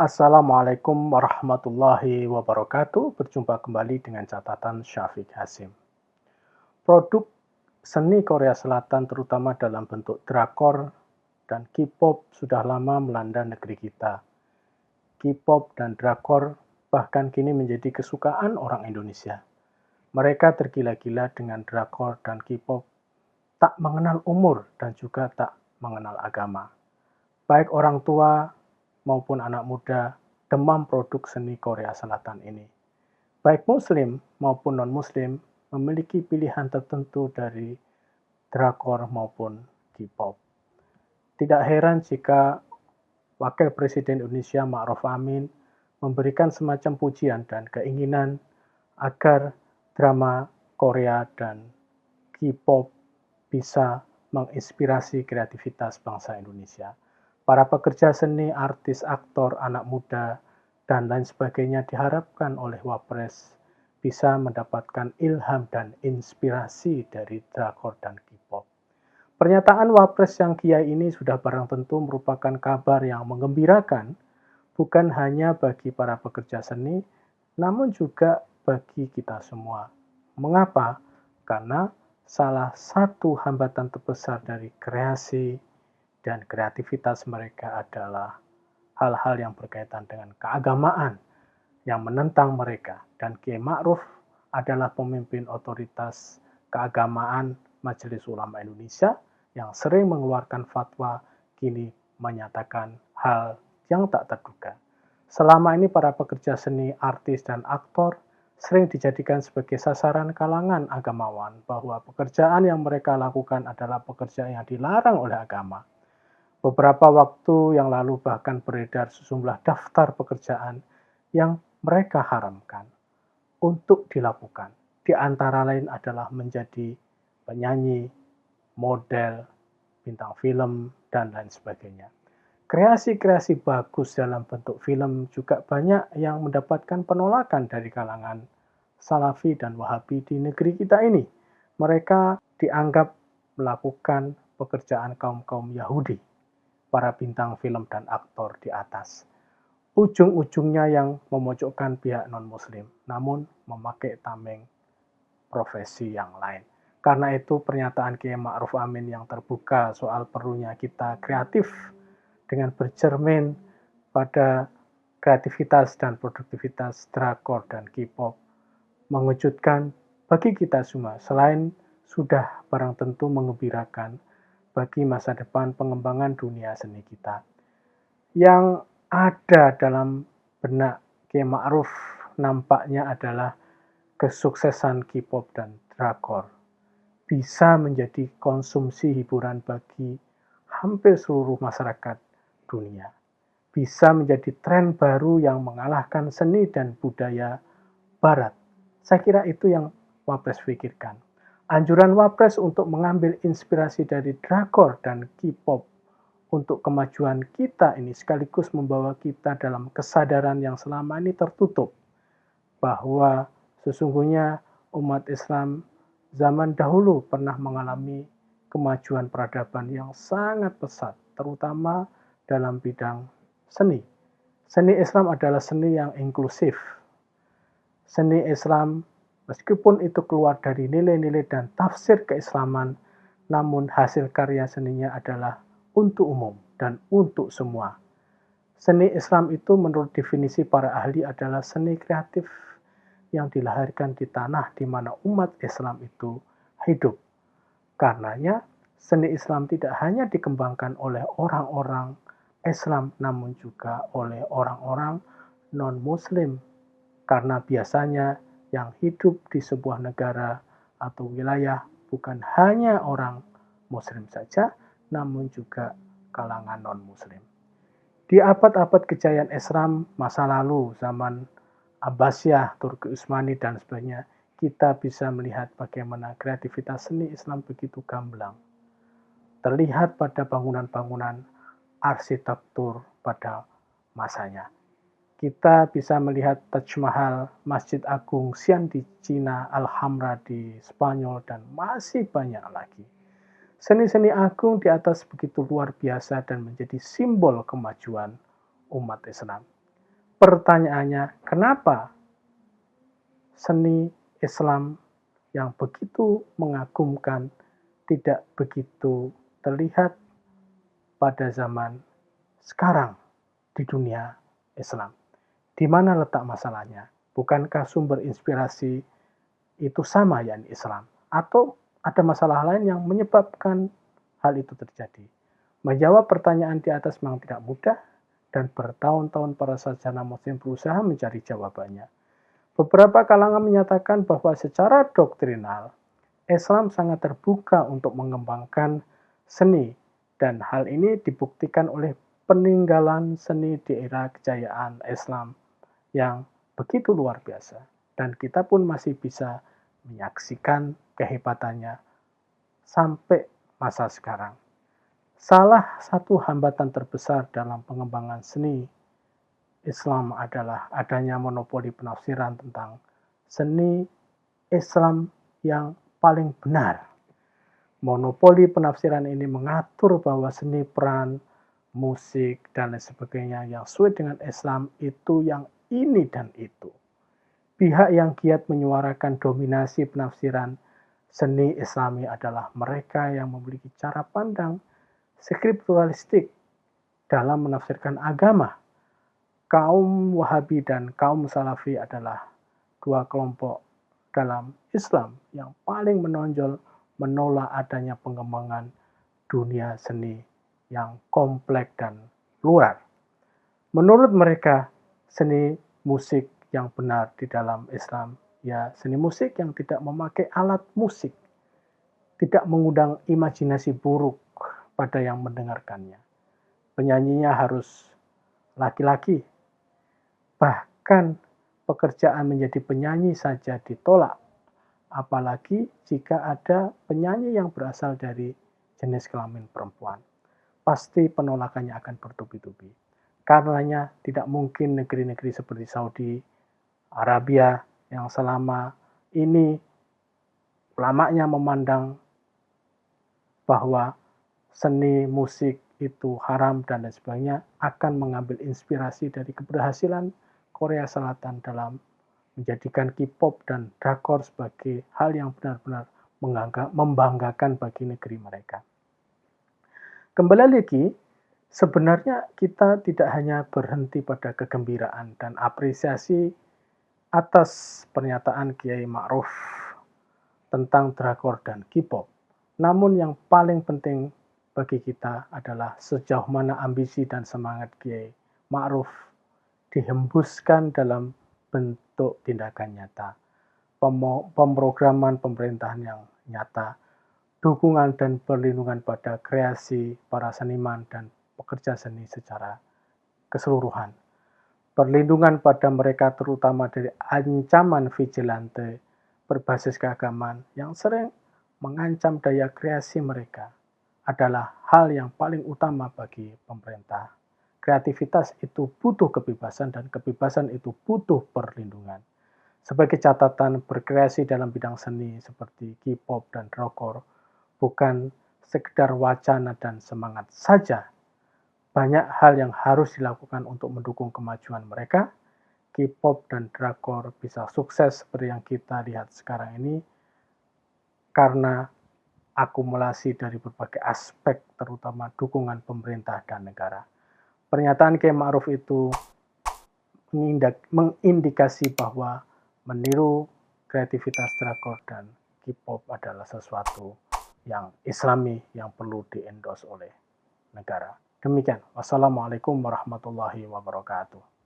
Assalamualaikum warahmatullahi wabarakatuh. Berjumpa kembali dengan catatan Syafiq Hasim. Produk seni Korea Selatan terutama dalam bentuk drakor dan K-pop sudah lama melanda negeri kita. K-pop dan drakor bahkan kini menjadi kesukaan orang Indonesia. Mereka tergila-gila dengan drakor dan K-pop, tak mengenal umur dan juga tak mengenal agama. Baik orang tua maupun anak muda demam produk seni Korea Selatan ini. Baik muslim maupun non-muslim memiliki pilihan tertentu dari drakor maupun K-pop. Tidak heran jika Wakil Presiden Indonesia Ma'ruf Amin memberikan semacam pujian dan keinginan agar drama Korea dan K-pop bisa menginspirasi kreativitas bangsa Indonesia. Para pekerja seni, artis, aktor, anak muda, dan lain sebagainya diharapkan oleh Wapres bisa mendapatkan ilham dan inspirasi dari drakor dan K-pop. Pernyataan Wapres yang kiai ini sudah barang tentu merupakan kabar yang menggembirakan, bukan hanya bagi para pekerja seni, namun juga bagi kita semua. Mengapa? Karena salah satu hambatan terbesar dari kreasi dan kreativitas mereka adalah hal-hal yang berkaitan dengan keagamaan yang menentang mereka. Dan Kiai Ma'ruf adalah pemimpin otoritas keagamaan Majelis Ulama Indonesia yang sering mengeluarkan fatwa, kini menyatakan hal yang tak terduga. Selama ini para pekerja seni, artis, dan aktor sering dijadikan sebagai sasaran kalangan agamawan bahwa pekerjaan yang mereka lakukan adalah pekerjaan yang dilarang oleh agama. Beberapa waktu yang lalu bahkan beredar sejumlah daftar pekerjaan yang mereka haramkan untuk dilakukan. Di antara lain adalah menjadi penyanyi, model, bintang film, dan lain sebagainya. Kreasi-kreasi bagus dalam bentuk film juga banyak yang mendapatkan penolakan dari kalangan Salafi dan Wahabi di negeri kita ini. Mereka dianggap melakukan pekerjaan kaum-kaum Yahudi, para bintang film dan aktor di atas. Ujung-ujungnya yang memojokkan pihak non-muslim, namun memakai tameng profesi yang lain. Karena itu pernyataan Kiai Ma'ruf Amin yang terbuka soal perlunya kita kreatif dengan bercermin pada kreativitas dan produktivitas drakor dan K-pop mengejutkan bagi kita semua. Selain sudah barang tentu mengembirakan bagi masa depan pengembangan dunia seni kita. Yang ada dalam benak Kiai Ma'ruf nampaknya adalah kesuksesan K-pop dan drakor bisa menjadi konsumsi hiburan bagi hampir seluruh masyarakat dunia. Bisa menjadi tren baru yang mengalahkan seni dan budaya barat. Saya kira itu yang Wapres pikirkan. Anjuran Wapres untuk mengambil inspirasi dari drakor dan K-pop untuk kemajuan kita ini sekaligus membawa kita dalam kesadaran yang selama ini tertutup bahwa sesungguhnya umat Islam zaman dahulu pernah mengalami kemajuan peradaban yang sangat pesat, terutama dalam bidang seni. Seni Islam adalah seni yang inklusif. Seni Islam, meskipun itu keluar dari nilai-nilai dan tafsir keislaman, namun hasil karya seninya adalah untuk umum dan untuk semua. Seni Islam itu menurut definisi para ahli adalah seni kreatif yang dilahirkan di tanah di mana umat Islam itu hidup. Karenanya, seni Islam tidak hanya dikembangkan oleh orang-orang Islam, namun juga oleh orang-orang non-Muslim. Karena biasanya yang hidup di sebuah negara atau wilayah bukan hanya orang Muslim saja, namun juga kalangan non-Muslim. Di abad-abad kejayaan Islam masa lalu, zaman Abbasiyah, Turki Utsmani, dan sebagainya, kita bisa melihat bagaimana kreativitas seni Islam begitu gamblang. Terlihat pada bangunan-bangunan arsitektur pada masanya. Kita bisa melihat Taj Mahal, Masjid Agung Xi'an di Cina, Alhambra di Spanyol, dan masih banyak lagi. Seni-seni agung di atas begitu luar biasa dan menjadi simbol kemajuan umat Islam. Pertanyaannya, kenapa seni Islam yang begitu mengagumkan tidak begitu terlihat pada zaman sekarang di dunia Islam? Di mana letak masalahnya? Bukankah sumber inspirasi itu sama, yakni Islam? Atau ada masalah lain yang menyebabkan hal itu terjadi? Menjawab pertanyaan di atas memang tidak mudah, dan bertahun-tahun para sarjana muslim berusaha mencari jawabannya. Beberapa kalangan menyatakan bahwa secara doktrinal, Islam sangat terbuka untuk mengembangkan seni, dan hal ini dibuktikan oleh peninggalan seni di era kejayaan Islam yang begitu luar biasa. Dan kita pun masih bisa menyaksikan kehebatannya sampai masa sekarang. Salah satu hambatan terbesar dalam pengembangan seni Islam adalah adanya monopoli penafsiran tentang seni Islam yang paling benar. Monopoli penafsiran ini mengatur bahwa seni peran, musik, dan lain sebagainya yang sesuai dengan Islam itu yang ini dan itu. Pihak yang giat menyuarakan dominasi penafsiran seni Islami adalah mereka yang memiliki cara pandang skripturalistik dalam menafsirkan agama. Kaum Wahabi dan kaum Salafi adalah dua kelompok dalam Islam yang paling menonjol menolak adanya pengembangan dunia seni yang kompleks dan plural. Menurut mereka, seni musik yang benar di dalam Islam, ya seni musik yang tidak memakai alat musik, tidak mengundang imajinasi buruk pada yang mendengarkannya. Penyanyinya harus laki-laki. Bahkan pekerjaan menjadi penyanyi saja ditolak. Apalagi jika ada penyanyi yang berasal dari jenis kelamin perempuan. Pasti penolakannya akan bertubi-tubi. Karenanya tidak mungkin negeri-negeri seperti Saudi Arabia yang selama ini ulamanya memandang bahwa seni musik itu haram dan lain sebagainya, akan mengambil inspirasi dari keberhasilan Korea Selatan dalam menjadikan K-pop dan drakor sebagai hal yang benar-benar membanggakan bagi negeri mereka. Kembali lagi, sebenarnya kita tidak hanya berhenti pada kegembiraan dan apresiasi atas pernyataan Kiai Ma'ruf tentang drakor dan K-pop. Namun yang paling penting bagi kita adalah sejauh mana ambisi dan semangat Kiai Ma'ruf dihembuskan dalam bentuk tindakan nyata, pemrograman pemerintahan yang nyata, dukungan dan perlindungan pada kreasi para seniman dan pekerja seni secara keseluruhan, perlindungan pada mereka terutama dari ancaman vigilante berbasis keagamaan yang sering mengancam daya kreasi mereka adalah hal yang paling utama bagi pemerintah. Kreativitas itu butuh kebebasan dan kebebasan itu butuh perlindungan. Sebagai catatan, berkreasi dalam bidang seni seperti K-pop dan drakor bukan sekedar wacana dan semangat saja. Banyak hal yang harus dilakukan untuk mendukung kemajuan mereka. K-pop dan drakor bisa sukses seperti yang kita lihat sekarang ini karena akumulasi dari berbagai aspek, terutama dukungan pemerintah dan negara. Pernyataan Kiai Ma'ruf itu mengindikasi bahwa meniru kreativitas drakor dan K-pop adalah sesuatu yang Islami yang perlu di-endorse oleh negara. Demikian. Wassalamualaikum warahmatullahi wabarakatuh.